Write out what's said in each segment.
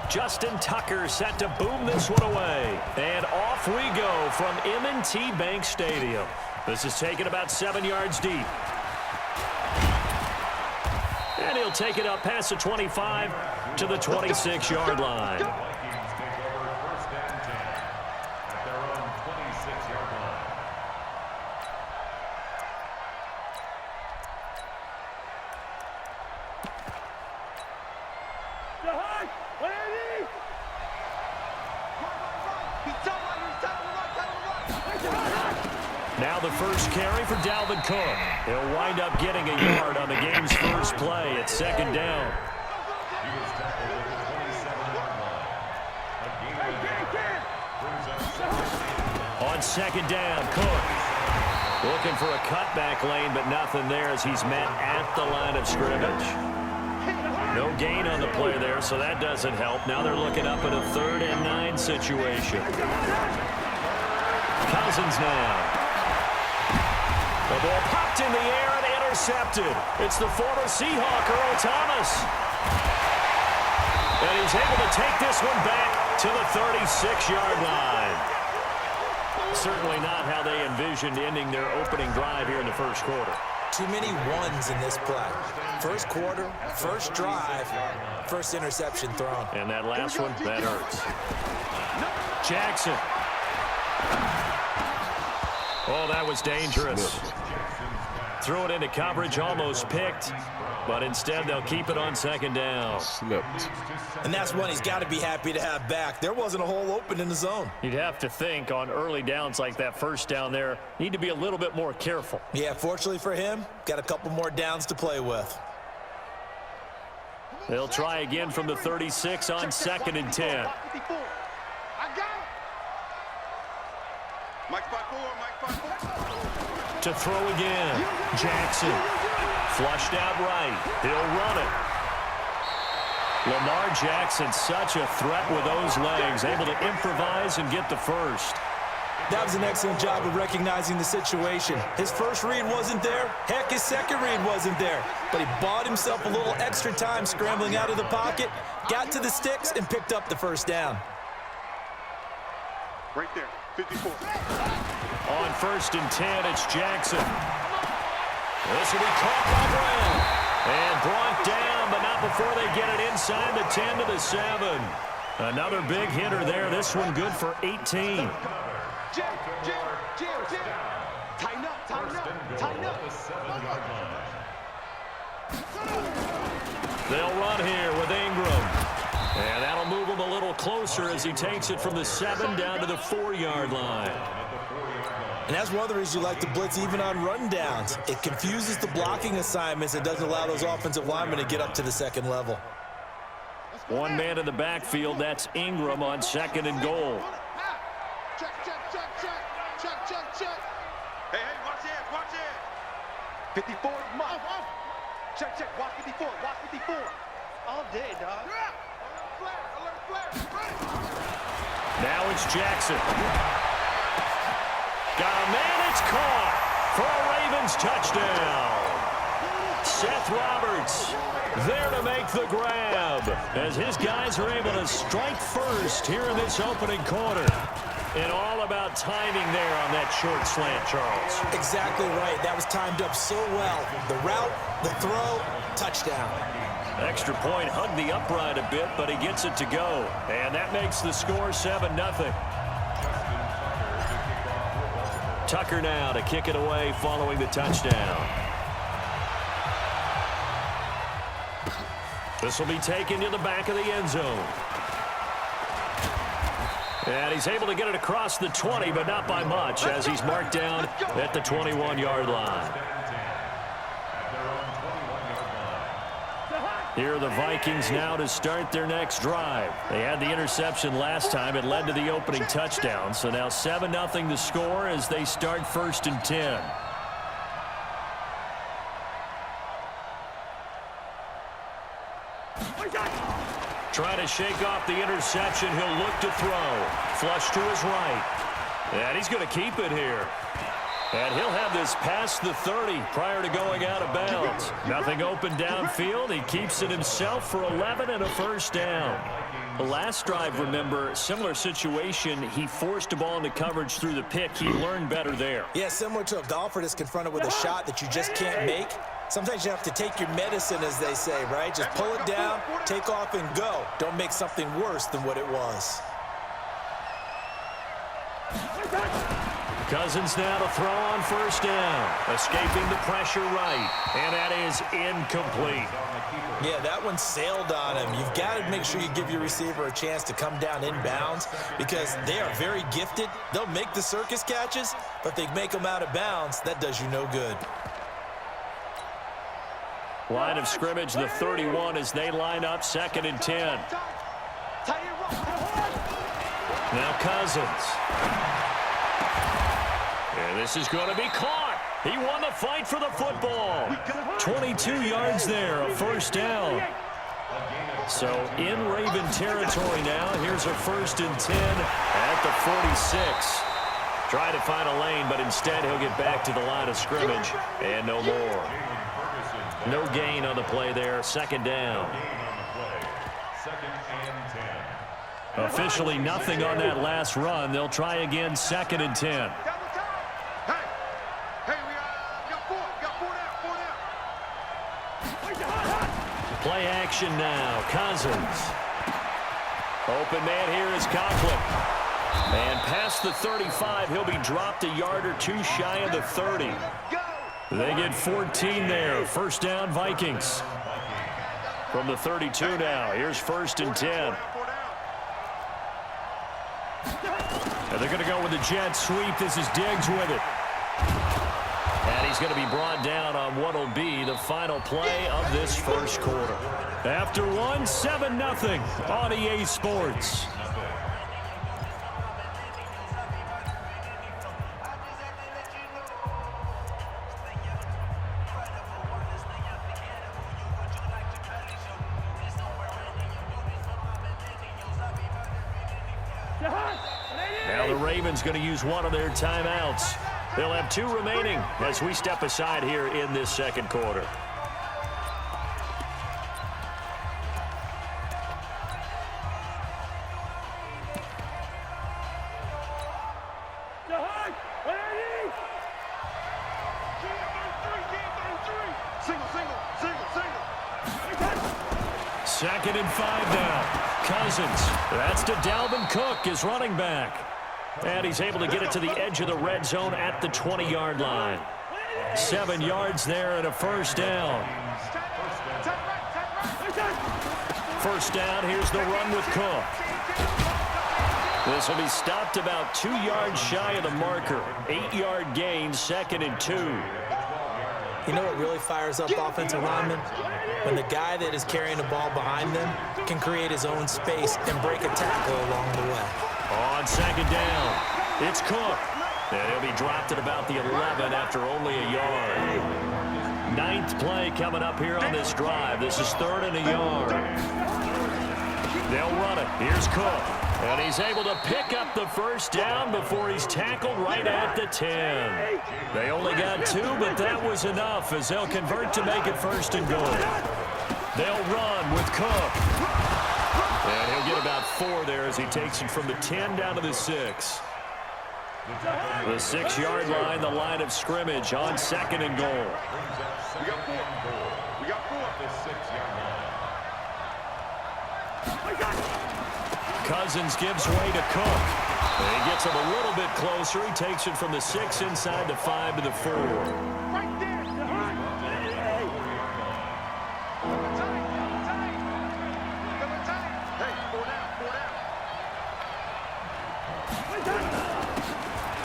Justin Tucker set to boom this one away. And off we go from M&T Bank Stadium. This is taken about 7 yards deep. And he'll take it up past the 25 to the 26-yard line. Now the first carry for Dalvin Cook. He'll wind up getting a yard on the game's first play at second down. On second down, Cook looking for a cutback lane, but nothing there as he's met at the line of scrimmage. No gain on the play there, so that doesn't help. Now they're looking up at a 3rd and 9 situation. Cousins now. The ball popped in the air and intercepted. It's the former Seahawk, Earl Thomas. And he's able to take this one back to the 36-yard line. Certainly not how they envisioned ending their opening drive here in the first quarter. Too many ones in this play. First quarter, first drive, first interception thrown. And that last one, that hurts. Jackson. Oh, that was dangerous. Threw it into coverage, almost picked, but instead they'll keep it on second down. Slipped. And that's one he's got to be happy to have back. There wasn't a hole open in the zone. You'd have to think on early downs like that first down there, need to be a little bit more careful. Yeah, fortunately for him, got a couple more downs to play with. They'll try again from the 36 on 2nd and 10. To throw again. Jackson. Flushed out right. He'll run it. Lamar Jackson, such a threat with those legs, able to improvise and get the first. That was an excellent job of recognizing the situation. His first read wasn't there. Heck, his second read wasn't there. But he bought himself a little extra time scrambling out of the pocket, got to the sticks, and picked up the first down. Right there, 54. On 1st and 10, it's Jackson. This will be caught by Brown. And brought down, but not before they get it inside the 10 to the 7. Another big hitter there. This one good for 18. Tighten up, tighten up, tighten up. They'll run here with Ingram. And that'll move him a little closer as he takes it from the 7 down to the 4-yard line. And that's one of the reasons you like to blitz even on rundowns. It confuses the blocking assignments and doesn't allow those offensive linemen to get up to the second level. One man in the backfield, that's Ingram on 2nd and goal. Check. Hey, watch it. 54, off. Check, watch 54, watch 54. All day, dog. Alert flare. Now it's Jackson. Got a man, it's caught for a Ravens touchdown. Seth Roberts there to make the grab as his guys are able to strike first here in this opening quarter. And all about timing there on that short slant, Charles. Exactly right. That was timed up so well. The route, the throw, touchdown. Extra point hugged the upright a bit, but he gets it to go. And that makes the score 7-0. Tucker now to kick it away following the touchdown. This will be taken to the back of the end zone. And he's able to get it across the 20, but not by much, as he's marked down at the 21-yard line. Here are the Vikings now to start their next drive. They had the interception last time. It led to the opening touchdown. So now 7-0 the score as they start 1st and 10. Trying to shake off the interception. He'll look to throw. Flush to his right. And he's going to keep it here. And he'll have this past the 30 prior to going out of bounds. Nothing open downfield. He keeps it himself for 11 and a first down. Last drive, remember, similar situation. He forced a ball into coverage through the pick. He learned better there. Yeah, similar to a golfer that's confronted with a shot that you just can't make. Sometimes you have to take your medicine, as they say, right? Just pull it down, take off, and go. Don't make something worse than what it was. Cousins now to throw on first down. Escaping the pressure right. And that is incomplete. Yeah, that one sailed on him. You've got to make sure you give your receiver a chance to come down inbounds because they are very gifted. They'll make the circus catches, but if they make them out of bounds, that does you no good. Line of scrimmage, the 31 as they line up, 2nd and 10. Now Cousins. And this is going to be caught. He won the fight for the football. 22 yards there, a first down. So in Raven territory now. Here's a 1st and 10 at the 46. Try to find a lane, but instead he'll get back to the line of scrimmage and no more. No gain on the play there, 2nd down. Officially nothing on that last run. They'll try again, 2nd and 10. Play action now. Cousins. Open man here is Conklin. And past the 35, he'll be dropped a yard or two shy of the 30. They get 14 there. First down, Vikings. From the 32 now. Here's 1st and 10. And they're going to go with the jet sweep. This is Diggs with it. And he's going to be brought down on what will be the final play of this first quarter. After one, 7-0 on EA Sports. Now the Ravens going to use one of their timeouts. They'll have 2 remaining as we step aside here in this second quarter. Second and 5 now. Cousins. That's to Dalvin Cook, his running back. And he's able to get it to the edge of the red zone at the 20-yard line. 7 yards there and a first down. First down, here's the run with Cook. This will be stopped about 2 yards shy of the marker. 8-yard gain, 2nd and 2. You know what really fires up offensive linemen? When the guy that is carrying the ball behind them can create his own space and break a tackle along the way. On 2nd down, it's Cook. And he'll be dropped at about the 11 after only a yard. 9th play coming up here on this drive. This is 3rd and a yard. They'll run it. Here's Cook. And he's able to pick up the first down before he's tackled right at the 10. They only got 2, but that was enough as they'll convert to make it 1st and goal. They'll run with Cook. And he'll get about 4 there as he takes it from the 10 down to the 6. The 6-yard line, the line of scrimmage on 2nd and goal. We got 4. We got 4 at the 6-yard line. Cousins gives way to Cook. And he gets him a little bit closer. He takes it from the 6 inside the 5 to the 4. Right there.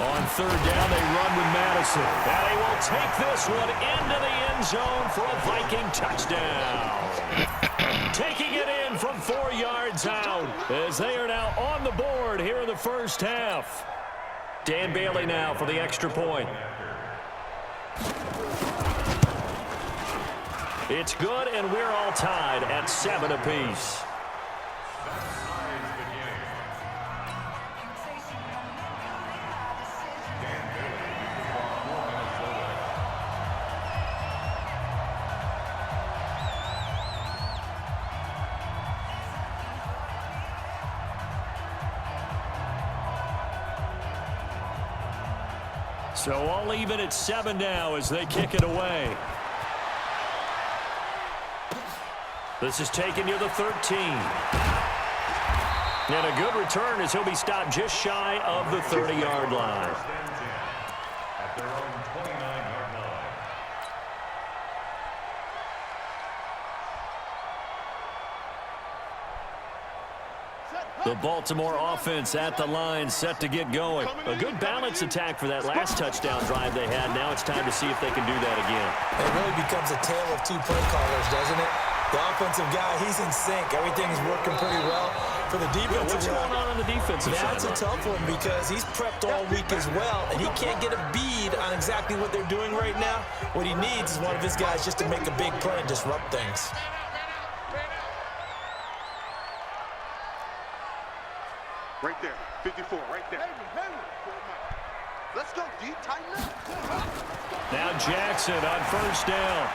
On 3rd down, they run with Madison. And they will take this one into the end zone for a Viking touchdown. Taking it in from 4 yards out as they are now on the board here in the first half. Dan Bailey now for the extra point. It's good, and we're all tied at 7 apiece. So all even at 7 now as they kick it away. This is taken near the 13. And a good return as he'll be stopped just shy of the 30-yard line. The Baltimore offense at the line, set to get going. A good balance attack for that last touchdown drive they had. Now it's time to see if they can do that again. It really becomes a tale of two play callers, doesn't it? The offensive guy, he's in sync. Everything's working pretty well. For the defensive what's going on the defensive side? That's a tough one because he's prepped all week as well, and he can't get a bead on exactly what they're doing right now. What he needs is one of his guys just to make a big play and disrupt things. Right there, 54, right there. Let's go, D. Tighten up. Now Jackson on first down.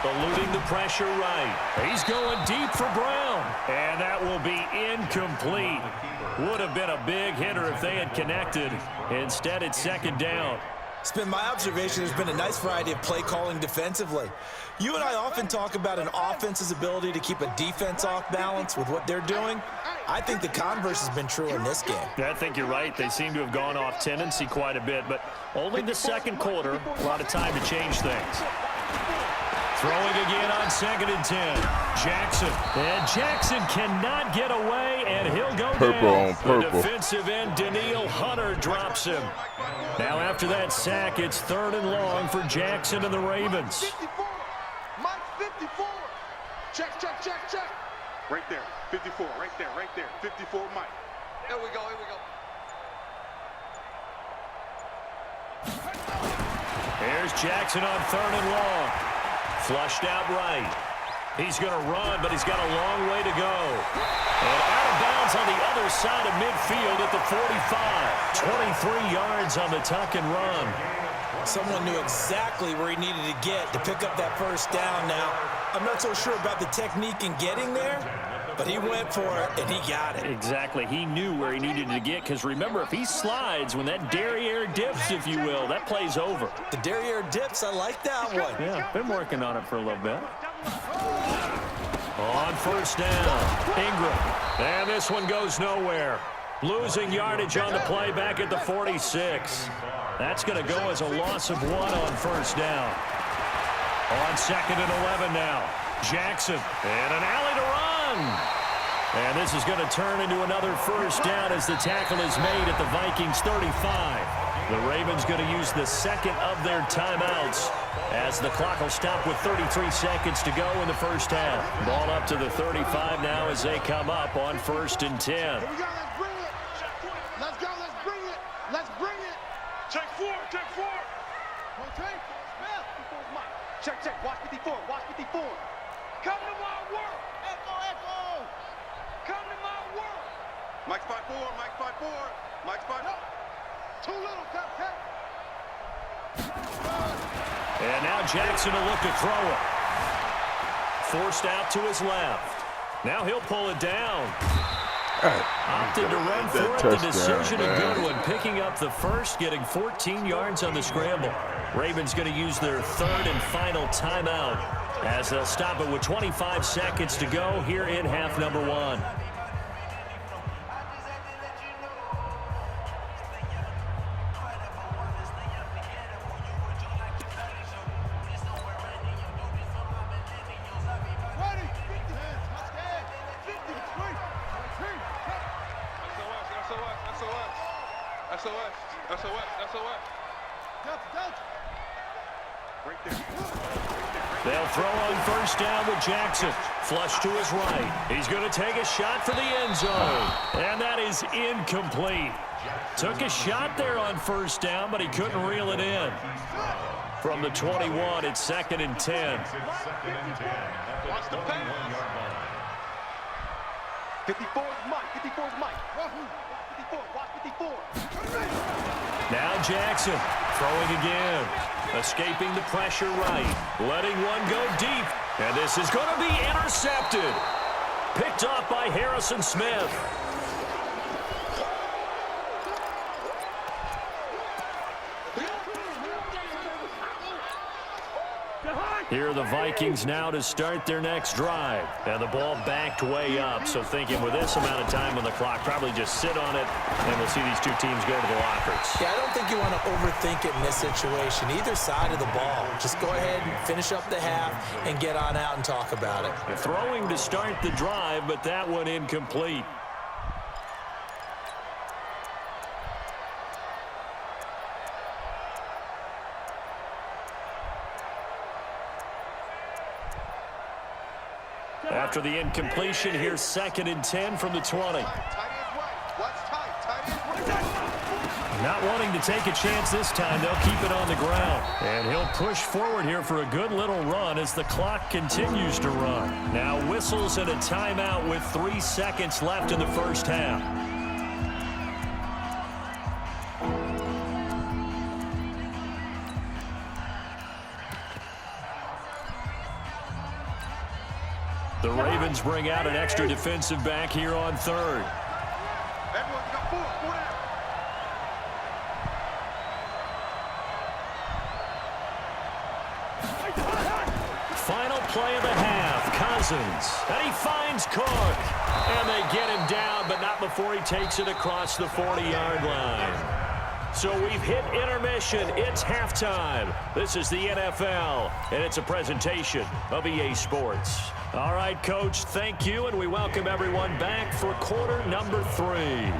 Eluding the pressure right. He's going deep for Brown. And that will be incomplete. Would have been a big hitter if they had connected. Instead, it's second down. It's been my observation there's been a nice variety of play calling defensively. You and I often talk about an offense's ability to keep a defense off balance with what they're doing. I think the converse has been true in this game. I think you're right. They seem to have gone off tendency quite a bit, but only the second quarter, a lot of time to change things. Throwing again on 2nd and 10. Jackson. And Jackson cannot get away, and he'll go down. The defensive end, Daniil Hunter, drops him. Now after that sack, it's 3rd and long for Jackson and the Ravens. 54. Mike, 54. Check, check, check, check. Right there, 54, right there, right there. 54, Mike. Here we go, here we go. Here's Jackson on 3rd and long. Flushed out right. He's going to run, but he's got a long way to go. And out of bounds on the other side of midfield at the 45. 23 yards on the tuck and run. Someone knew exactly where he needed to get to pick up that first down now. I'm not so sure about the technique in getting there, but he went for it, and he got it. Exactly. He knew where he needed to get, because remember, if he slides, when that derriere dips, if you will, that play's over. The derriere dips, I like that one. Yeah, been working on it for a little bit. On first down, Ingram. And this one goes nowhere. Losing yardage on the play back at the 46. That's going to go as a loss of 1 on first down. On 2nd and 11 now. Jackson. And an alley to run. And this is going to turn into another first down as the tackle is made at the Vikings 35. The Ravens going to use the second of their timeouts as the clock will stop with 33 seconds to go in the first half. Ball up to the 35 now as they come up on 1st and 10. Here we go, let's bring it. Let's go, let's bring it. Let's bring it. Check 4, check 4. Okay, Smith. Check, check, watch 54, watch 54. Come to my work. Echo, echo. Come to my work. Mike spot 4, Mike spot 4. Mike spot no. Too little, cut. And now Jackson will look to throw it. Forced out to his left. Now he'll pull it down. Opted to run for it. The decision, a good one. Picking up the first, getting 14 yards on the scramble. Ravens going to use their 3rd and final timeout as they'll stop it with 25 seconds to go here in half number 1. They'll throw on first down with Jackson. Flush to his right. He's going to take a shot for the end zone. And that is incomplete. Took a shot there on first down, but he couldn't reel it in. From the 21, it's 2nd and 10. Watch the pass. 54 is Mike. 54 is Mike. 54, watch 54. Now Jackson throwing again. Escaping the pressure right. Letting one go deep. And this is going to be intercepted. Picked off by Harrison Smith. Here are the Vikings now to start their next drive. And the ball backed way up, so thinking with this amount of time on the clock, probably just sit on it, and we'll see these two teams go to the lockers. Yeah, I don't think you want to overthink it in this situation. Either side of the ball. Just go ahead and finish up the half and get on out and talk about it. Throwing to start the drive, but that one incomplete. After the incompletion, here's 2nd and 10 from the 20. Not wanting to take a chance this time, they'll keep it on the ground. And he'll push forward here for a good little run as the clock continues to run. Now whistles and a timeout with 3 seconds left in the first half. The Ravens bring out an extra defensive back here on 3rd. Final play of the half, Cousins. And he finds Cook. And they get him down, but not before he takes it across the 40-yard line. So we've hit intermission. It's halftime. This is the NFL, and it's a presentation of EA Sports. All right, Coach, thank you, and we welcome everyone back for quarter number 3.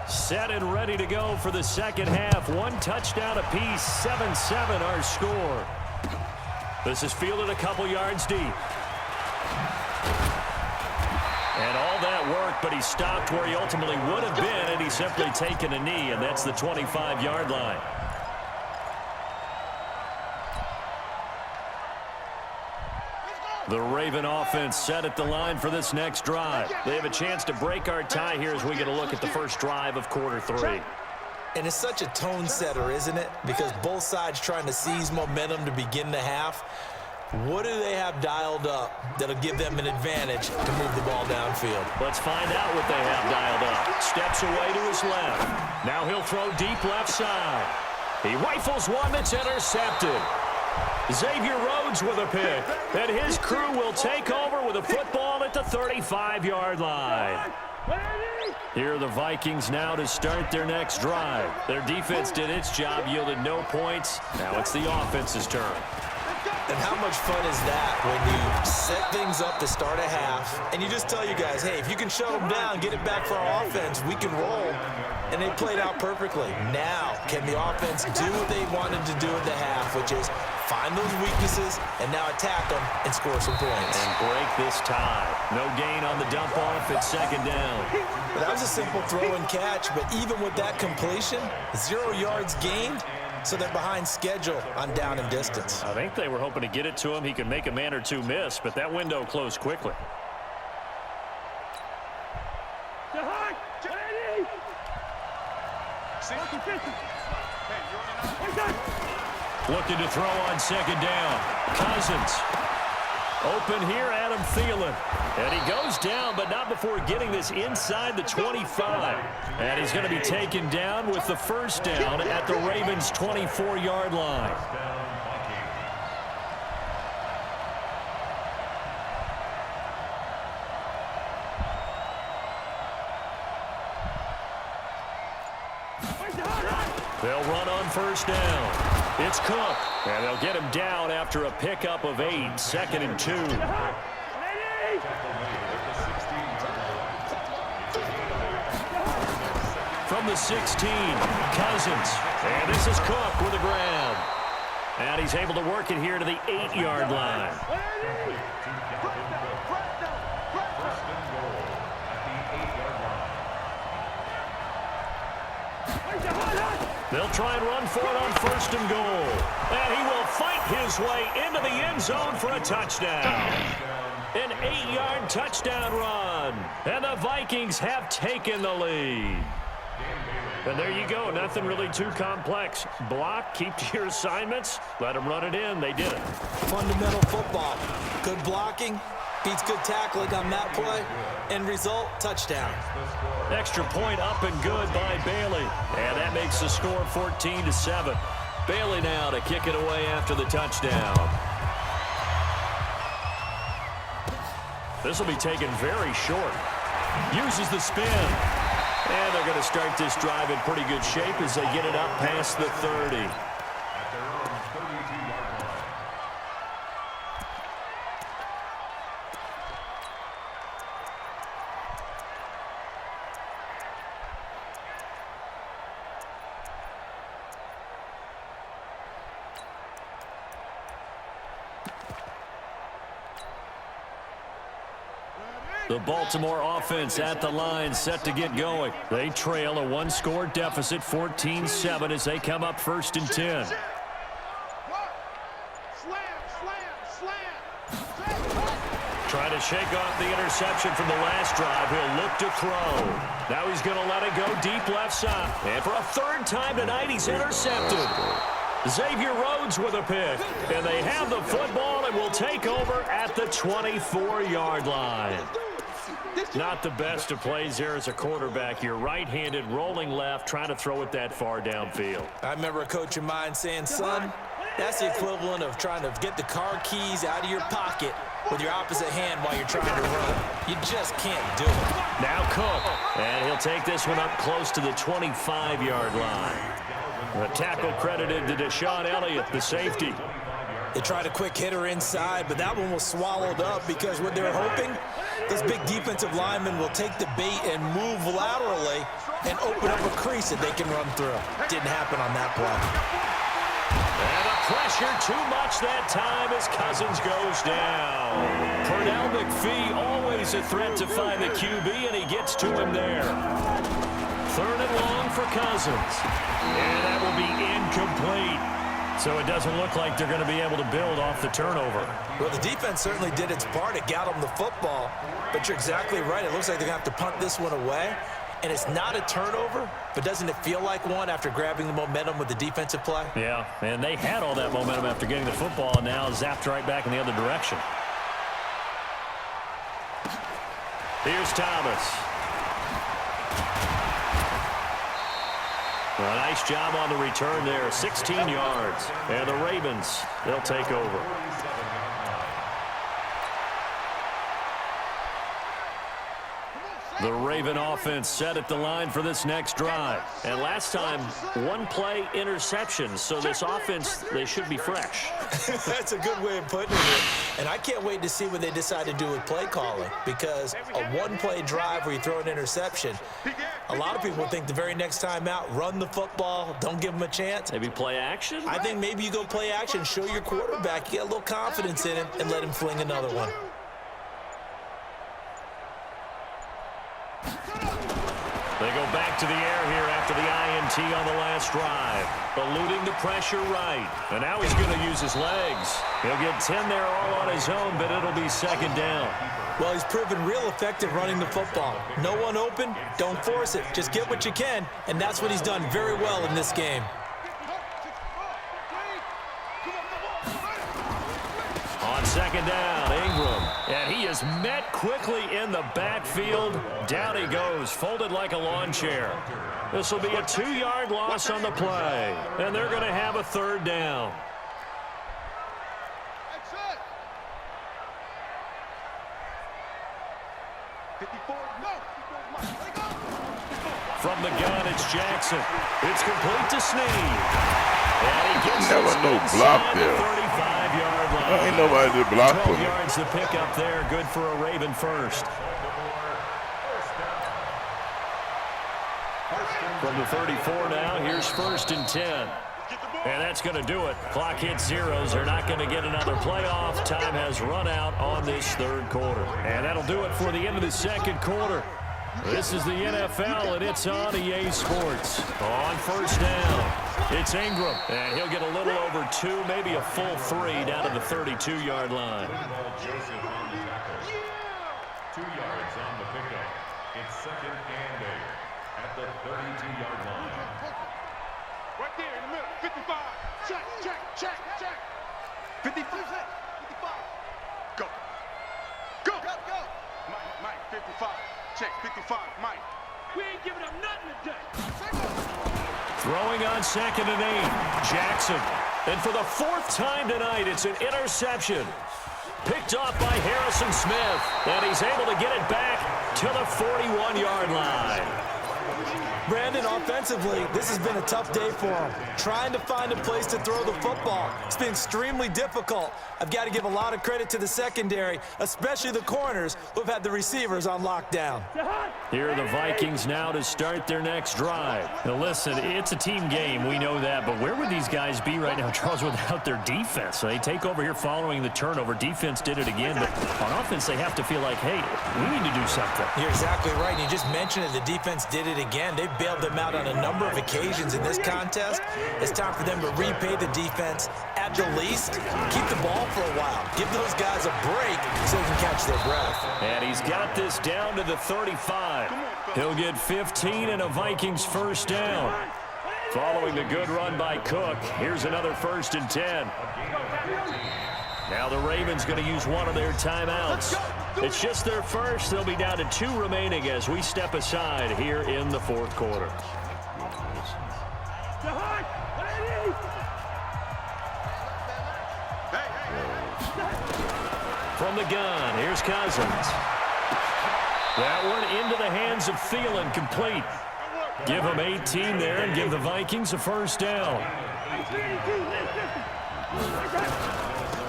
Set and ready to go for the second half. 1 touchdown apiece, 7-7 our score. This is fielded a couple yards deep. And all that work, but he stopped where he ultimately would have been, and he's simply taken a knee, and that's the 25-yard line. The Raven offense set at the line for this next drive. They have a chance to break our tie here as we get a look at the first drive of quarter 3. And it's such a tone setter, isn't it? Because both sides trying to seize momentum to begin the half. What do they have dialed up that'll give them an advantage to move the ball downfield? Let's find out what they have dialed up. Steps away to his left. Now he'll throw deep left side. He rifles one that's intercepted. Xavier Rhodes with a pick, and his crew will take over with a football at the 35-yard line. Here are the Vikings now to start their next drive. Their defense did its job, yielded no points. Now it's the offense's turn. And how much fun is that when you set things up to start a half, and you just tell you guys, hey, if you can shut them down, get it back for our offense, we can roll. And they played out perfectly. Now, can the offense do what they wanted to do at the half, which is find those weaknesses and now attack them and score some points. And break this tie. No gain on the dump off at 2nd down. But that was a simple throw and catch, but even with that completion, 0 yards gained, so they're behind schedule on down and distance. I think they were hoping to get it to him. He could make a man or two miss, but that window closed quickly. Looking to throw on 2nd down. Cousins. Open here, Adam Thielen. And he goes down, but not before getting this inside the 25. And he's going to be taken down with the first down at the Ravens' 24-yard line. They'll run on first down. It's Cook, and they'll get him down after a pickup of 8, 2nd and 2. From the 16, Cousins, and this is Cook with a grab. And he's able to work it here to the 8-yard line. They'll try and run for it on 1st and goal. And he will fight his way into the end zone for a touchdown. An 8-yard touchdown run. And the Vikings have taken the lead. And there you go. Nothing really too complex. Block, keep to your assignments, let them run it in. They did it. Fundamental football. Good blocking beats good tackling on that play. End result, touchdown. Extra point up and good by Bailey. And that makes the score 14-7. Bailey now to kick it away after the touchdown. This will be taken very short. Uses the spin. And they're going to start this drive in pretty good shape as they get it up past the 30. The Baltimore offense at the line, set to get going. They trail a one-score deficit, 14-7, as they come up 1st and 10. Trying to shake off the interception from the last drive. He'll look to throw. Now he's going to let it go deep left side. And for a 3rd time tonight, he's intercepted. Xavier Rhodes with a pick. And they have the football and will take over at the 24-yard line. Not the best of plays there as a quarterback. You're right-handed, rolling left, trying to throw it that far downfield. I remember a coach of mine saying, son, that's the equivalent of trying to get the car keys out of your pocket with your opposite hand while you're trying to run. You just can't do it. Now Cook, and he'll take this one up close to the 25-yard line. A tackle credited to Deshaun Elliott, the safety. They tried a quick hitter inside, but that one was swallowed up because what they're hoping, those big defensive linemen will take the bait and move laterally and open up a crease that they can run through. Didn't happen on that play. And the pressure too much that time as Cousins goes down. Pernell McPhee always a threat to find the QB, and he gets to him there. 3rd and long for Cousins. And that will be incomplete. So it doesn't look like they're going to be able to build off the turnover. Well, the defense certainly did its part. It got them the football. But you're exactly right. It looks like they're going to have to punt this one away. And it's not a turnover, but doesn't it feel like one after grabbing the momentum with the defensive play? Yeah, and they had all that momentum after getting the football, and now zapped right back in the other direction. Here's Thomas. A nice job on the return there, 16 yards. And the Ravens, they'll take over. The Raven offense set at the line for this next drive. And last time, 1-play interception. So this offense, they should be fresh. That's a good way of putting it. And I can't wait to see what they decide to do with play calling. Because a 1-play drive where you throw an interception, a lot of people think the very next time out, run the football, don't give them a chance. Maybe play action? I think maybe you go play action, show your quarterback, you get a little confidence in him, and let him fling another one. They go back to the air here after the INT on the last drive. Eluding the pressure right. And now he's going to use his legs. He'll get 10 there all on his own, but it'll be 2nd down. Well, he's proven real effective running the football. No one open, don't force it. Just get what you can, and that's what he's done very well in this game. On 2nd down, Ingram. And he is met quickly in the backfield. Down he goes, folded like a lawn chair. This will be a 2-yard loss on the play. And they're going to have a 3rd down. From the gun, it's Jackson. It's complete to Snead. And he gets never no block there. 35-yard line. Ain't nobody to block for 12 yards to pick up there. Good for a Raven first. From the 34 now, here's 1st and 10. And that's going to do it. Clock hits zeros. They're not going to get another playoff. Time has run out on this 3rd quarter. And that'll do it for the end of the 2nd quarter. This is the NFL, and it's on EA Sports. On 1st down, it's Ingram, and he'll get a little over 2, maybe a full 3 down to the 32-yard line. Joseph on the tackle. 2 yards on the pickup. It's 2nd and 8. at the 32-yard line. Right there in the middle. 55. Check, check, check, check. 55. 55. Go. Go. Go, go. Mike, 55. Check, 55. Mike. We ain't giving up nothing today. Throwing on 2nd and 8. Jackson. And for the 4th time tonight, it's an interception. Picked off by Harrison Smith. And he's able to get it back to the 41-yard line. Brandon, offensively, this has been a tough day for him. Trying to find a place to throw the football. It's been extremely difficult. I've got to give a lot of credit to the secondary, especially the corners who have had the receivers on lockdown. Here are the Vikings now to start their next drive. Now listen, it's a team game, we know that, but where would these guys be right now, Charles, without their defense? They take over here following the turnover. Defense did it again, but on offense they have to feel like, hey, we need to do something. You're exactly right. And you just mentioned it, the defense did it again. They bailed them out on a number of occasions in this contest. It's time for them to repay the defense at the least. Keep the ball for a while. Give those guys a break so they can catch their breath. And he's got this down to the 35. He'll get 15 and a Vikings first down. Following the good run by Cook, here's another 1st and 10. Now the Ravens going to use one of their timeouts. It's just their first. They'll be down to 2 remaining as we step aside here in the 4th quarter. From the gun, here's Cousins. That one into the hands of Thielen, complete. Give them 18 there and give the Vikings a first down.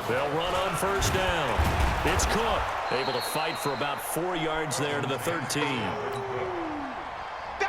They'll run on first down. It's Cook, able to fight for about 4 yards there to the 13.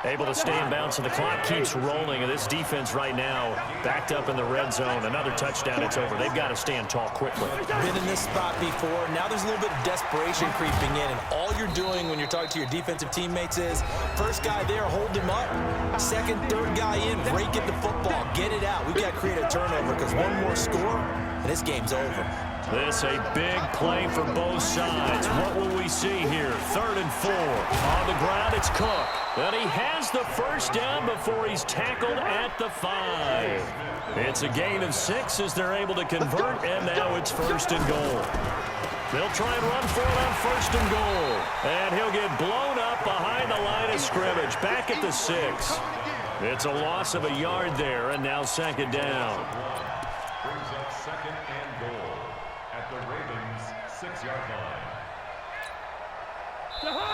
Able to stay in bounds, and the clock keeps rolling. And this defense right now backed up in the red zone. Another touchdown, it's over. They've got to stand tall quickly. Been in this spot before. Now there's a little bit of desperation creeping in, and all you're doing when you're talking to your defensive teammates is first guy there, hold him up. Second, third guy in, break it the football, get it out. We've got to create a turnover because one more score, and this game's over. This a big play for both sides. What will we see here? 3rd and 4. On the ground, it's Cook. And he has the first down before he's tackled at the 5. It's a gain of 6 as they're able to convert, and now it's 1st and goal. They'll try and run for it on 1st and goal. And he'll get blown up behind the line of scrimmage, back at the 6. It's a loss of a yard there, and now 2nd down. Brings up 2nd and goal at the Ravens' 6-yard line.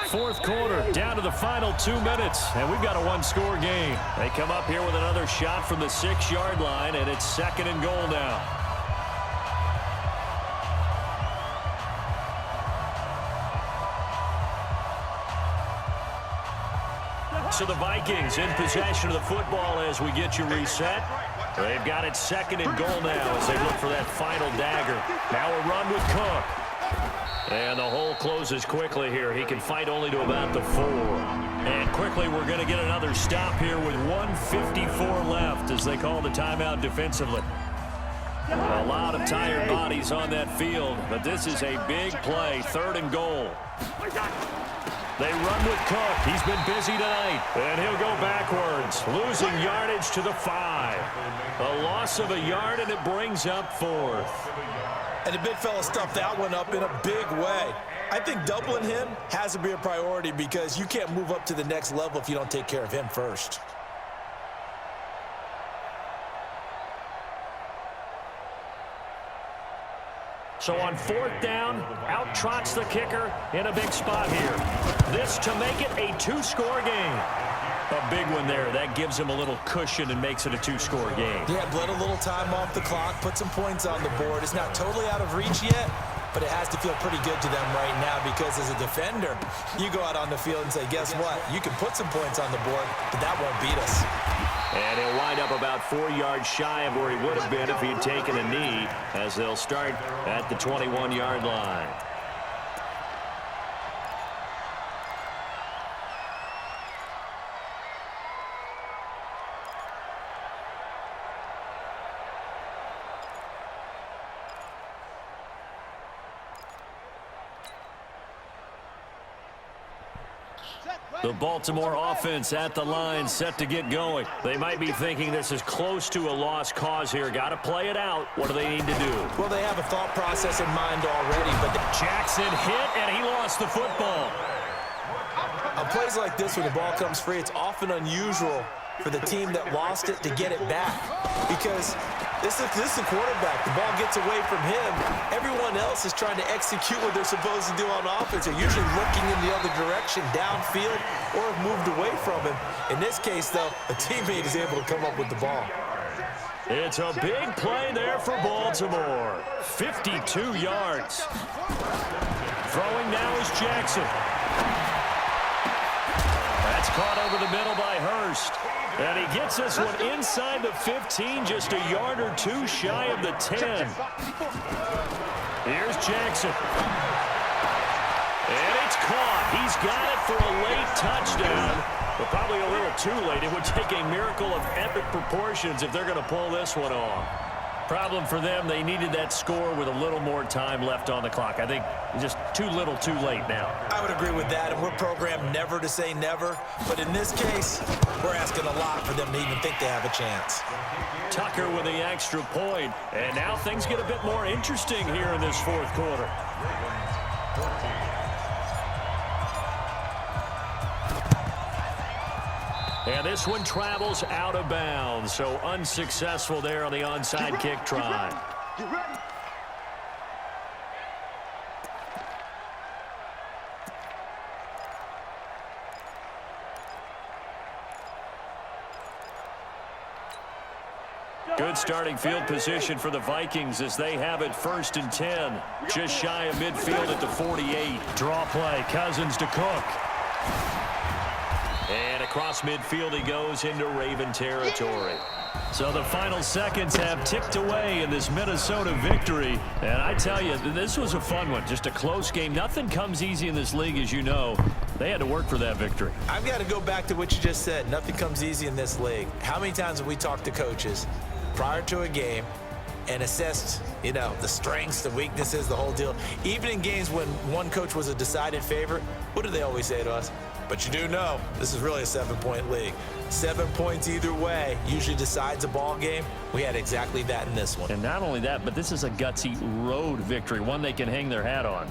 4th quarter, down to the final 2 minutes, and we've got a 1-score game. They come up here with another shot from the 6-yard line, and it's 2nd and goal now. So the Vikings in possession of the football as we get you reset. They've got it 2nd and goal now as they look for that final dagger. Now a run with Cook. And the hole closes quickly here. He can fight only to about the 4. And quickly we're going to get another stop here with 1:54 left as they call the timeout defensively. A lot of tired bodies on that field, but this is a big play. 3rd and goal. They run with Cook. He's been busy tonight. And he'll go backwards, losing yardage to the 5. A loss of a yard, and it brings up 4th. And the big fella stuffed that one up in a big way. I think doubling him has to be a priority because you can't move up to the next level if you don't take care of him first. So on 4th down, out trots the kicker in a big spot here. This to make it a 2-score game. A big one there. That gives him a little cushion and makes it a 2-score game. Yeah, bled a little time off the clock, put some points on the board. It's not totally out of reach yet, but it has to feel pretty good to them right now because as a defender, you go out on the field and say, guess what? You can put some points on the board, but that won't beat us. And he'll wind up about 4 yards shy of where he would have been if he'd taken a knee as they'll start at the 21-yard line. The Baltimore offense at the line, set to get going. They might be thinking this is close to a lost cause here. Got to play it out. What do they need to do? Well, they have a thought process in mind already, but Jackson hit, and he lost the football. on plays like this, when the ball comes free, it's often unusual for the team that lost it to get it back, because this is the quarterback. The ball gets away from him. Everyone else is trying to execute what they're supposed to do on offense. They're usually looking in the other direction, downfield, or have moved away from him. In this case, though, a teammate is able to come up with the ball. It's a big play there for Baltimore. 52 yards. Throwing now is Jackson. That's caught over the middle by Hurst. And he gets this one inside the 15, just a yard or two shy of the 10. Here's Jackson. And it's caught. He's got it for a late touchdown, but probably a little too late. It would take a miracle of epic proportions if they're going to pull this one off. Problem for them, they needed that score with a little more time left on the clock. I think just too little too late now. I would agree with that, and we're programmed never to say never. But in this case, we're asking a lot for them to even think they have a chance. Tucker with the extra point, and now things get a bit more interesting here in this fourth quarter. And this one travels out of bounds, so unsuccessful there on the onside kick try. Get ready. Good starting field position for the Vikings as they have it 1st and 10. Just shy of midfield at the 48. Draw play, Cousins to Cook. And across midfield he goes into Raven territory. So the final seconds have ticked away in this Minnesota victory. And I tell you, this was a fun one. Just a close game. Nothing comes easy in this league, as you know. They had to work for that victory. I've got to go back to what you just said. Nothing comes easy in this league. How many times have we talked to coaches prior to a game and assessed, the strengths, the weaknesses, the whole deal? Even in games when one coach was a decided favorite, what do they always say to us? But you do know this is really a 7-point league. 7 points either way usually decides a ball game. We had exactly that in this one. And not only that, but this is a gutsy road victory, one they can hang their hat on.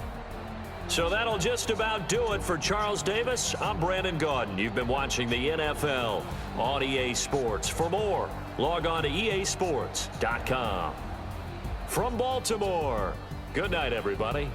So that'll just about do it for Charles Davis. I'm Brandon Gaudin. You've been watching the NFL on EA Sports. For more, log on to easports.com. From Baltimore, good night, everybody.